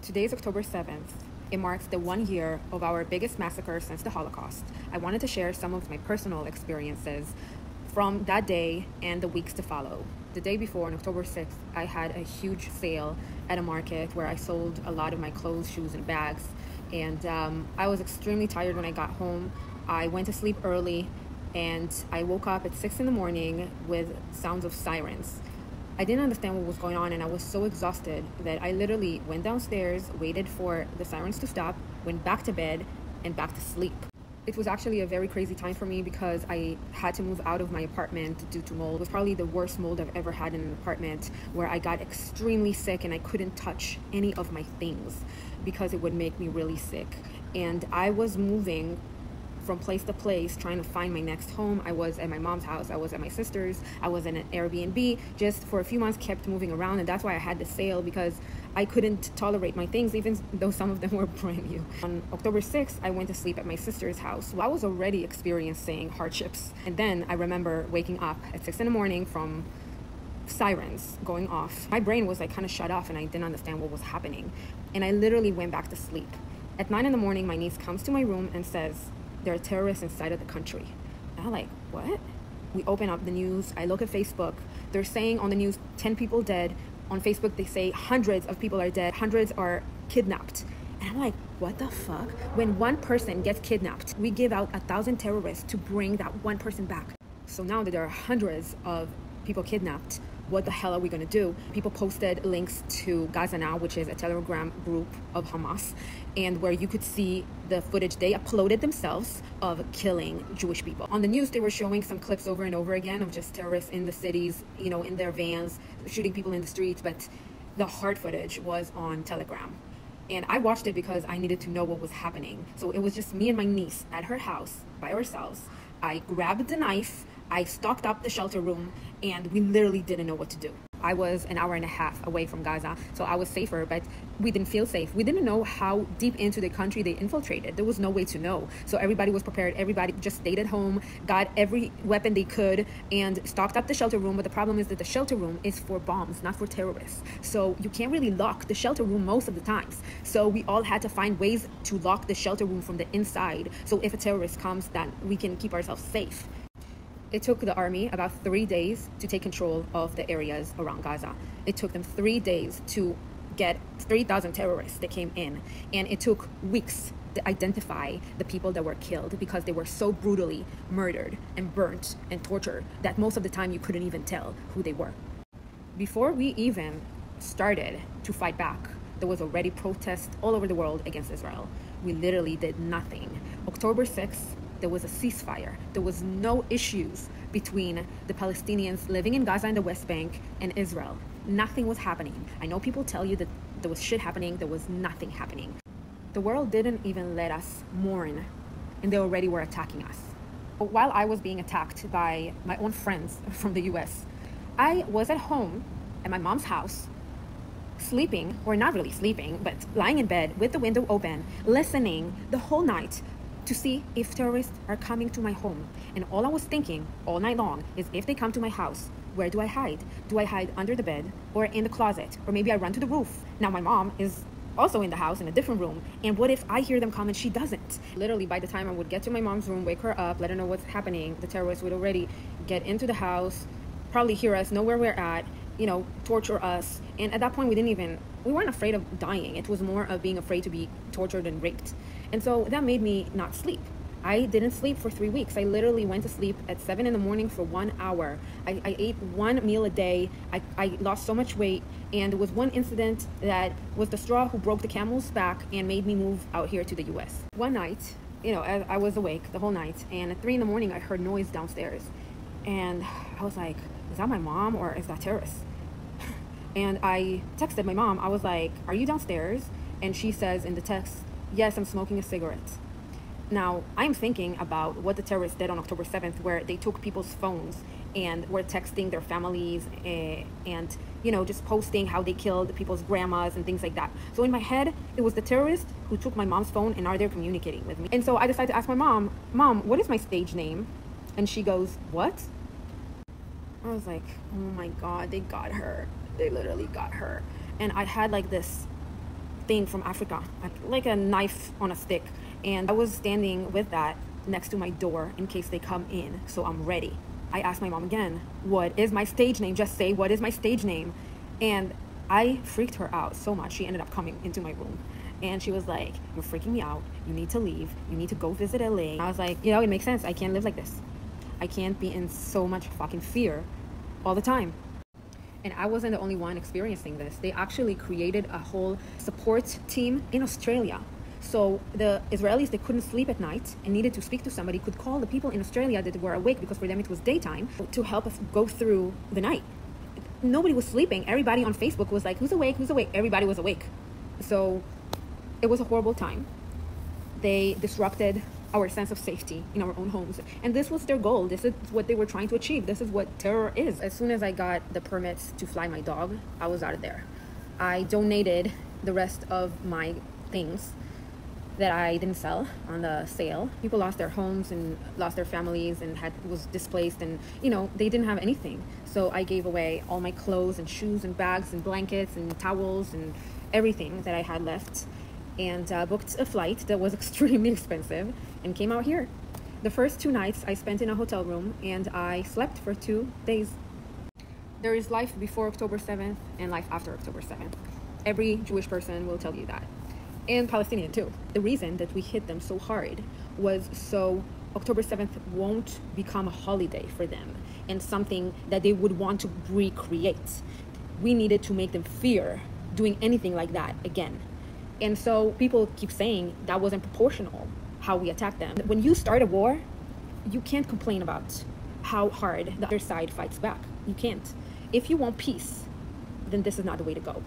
Today is October 7th. It marks the 1 year of our biggest massacre since the Holocaust. I wanted to share some of my personal experiences from that day and the weeks to follow. The day before, on October 6th, I had a huge sale at a market where I sold a lot of my clothes, shoes, and bags. And I was extremely tired when I got home. I went to sleep early and I woke up at 6 in the morning with sounds of sirens. I didn't understand what was going on, and I was so exhausted that I literally went downstairs, waited for the sirens to stop, went back to bed, and back to sleep. It was actually a very crazy time for me because I had to move out of my apartment due to mold. It was probably the worst mold I've ever had in an apartment, where I got extremely sick and I couldn't touch any of my things because it would make me really sick. And I was moving from place to place trying to find my next home. I was at my mom's house, I was at my sister's, I was in an Airbnb, just for a few months kept moving around. And that's why I had the sale, because I couldn't tolerate my things, even though some of them were brand new. On October 6th, I went to sleep at my sister's house. Well, I was already experiencing hardships, and then I remember waking up at 6 in the morning from sirens going off. My brain was like kind of shut off and I didn't understand what was happening, and I literally went back to sleep. At 9 in the morning, my niece comes to my room and says, "There are terrorists inside of the country." And I'm like, what? We open up the news. I look at Facebook. They're saying on the news 10 people dead. On Facebook they say hundreds of people are dead, hundreds are kidnapped. And I'm like, what the fuck? When one person gets kidnapped, we give out 1,000 terrorists to bring that one person back. So now that there are hundreds of people kidnapped, what the hell are we going to do? People posted links to Gaza Now, which is a Telegram group of Hamas, and where you could see the footage they uploaded themselves of killing Jewish people. On the news, they were showing some clips over and over again of just terrorists in the cities, you know, in their vans, shooting people in the streets, but the hard footage was on Telegram. And I watched it because I needed to know what was happening. So it was just me and my niece at her house by ourselves. I grabbed the knife, I stocked up the shelter room, and we literally didn't know what to do. I was an hour and a half away from Gaza, so I was safer, but we didn't feel safe. We didn't know how deep into the country they infiltrated. There was no way to know. So everybody was prepared. Everybody just stayed at home, got every weapon they could, and stocked up the shelter room. But the problem is that the shelter room is for bombs, not for terrorists. So you can't really lock the shelter room most of the times. So we all had to find ways to lock the shelter room from the inside. So if a terrorist comes, then we can keep ourselves safe. It took the army about 3 days to take control of the areas around Gaza. It took them 3 days to get 3,000 terrorists that came in. And it took weeks to identify the people that were killed, because they were so brutally murdered and burnt and tortured that most of the time you couldn't even tell who they were. Before we even started to fight back, there was already protests all over the world against Israel. We literally did nothing. October 6th, there was a ceasefire. There was no issues between the Palestinians living in Gaza and the West Bank and Israel. Nothing was happening. I know people tell you that there was shit happening. There was nothing happening. The world didn't even let us mourn, and they already were attacking us. While I was being attacked by my own friends from the US, I was at home at my mom's house, sleeping, or not really sleeping, but lying in bed with the window open, listening the whole night to see if terrorists are coming to my home. And all I was thinking all night long is, if they come to my house, where do I hide? Do I hide under the bed or in the closet? Or maybe I run to the roof. Now my mom is also in the house in a different room. And what if I hear them come and she doesn't? Literally, by the time I would get to my mom's room, wake her up, let her know what's happening, the terrorists would already get into the house, probably hear us, know where we're at, you know, torture us. And at that point, we weren't afraid of dying. It was more of being afraid to be tortured and raped. And so that made me not sleep. I didn't sleep for 3 weeks. I literally went to sleep at 7 in the morning for 1 hour. I ate one meal a day. I lost so much weight. And there was one incident that was the straw who broke the camel's back and made me move out here to the US. One night, you know, I was awake the whole night, and at 3 in the morning, I heard noise downstairs. And I was like, is that my mom or is that terrorists? And I texted my mom. I was like, are you downstairs? And she says in the text, yes, I'm smoking a cigarette. Now, I'm thinking about what the terrorists did on October 7th, where they took people's phones and were texting their families and, you know, just posting how they killed people's grandmas and things like that. So in my head, it was the terrorists who took my mom's phone and are there communicating with me. And so I decided to ask my mom, what is my stage name? And she goes, what? I was like, oh my God, they got her. They literally got her. And I had like this thing from Africa, like a knife on a stick. And I was standing with that next to my door in case they come in, so I'm ready. I asked my mom again, what is my stage name? Just say, what is my stage name? And I freaked her out so much. She ended up coming into my room. And she was like, you're freaking me out. You need to leave. You need to go visit LA. I was like, it makes sense. I can't live like this. I can't be in so much fucking fear all the time. And I wasn't the only one experiencing this. They actually created a whole support team in Australia. So the Israelis that couldn't sleep at night and needed to speak to somebody could call the people in Australia that were awake, because for them it was daytime, to help us go through the night. Nobody was sleeping. Everybody on Facebook was like, who's awake? Who's awake? Everybody was awake. So it was a horrible time. They disrupted our sense of safety in our own homes. And this was their goal. This is what they were trying to achieve. This is what terror is. As soon as I got the permits to fly my dog, I was out of there. I donated the rest of my things that I didn't sell on the sale. People lost their homes and lost their families and was displaced, and they didn't have anything. So I gave away all my clothes and shoes and bags and blankets and towels and everything that I had left, and booked a flight that was extremely expensive and came out here. The first 2 nights I spent in a hotel room, and I slept for 2 days. There is life before October 7th and life after October 7th. Every Jewish person will tell you that. And Palestinian too. The reason that we hit them so hard was so October 7th won't become a holiday for them and something that they would want to recreate. We needed to make them fear doing anything like that again. And so people keep saying that wasn't proportional, how we attacked them. When you start a war, you can't complain about how hard the other side fights back. You can't. If you want peace, then this is not the way to go.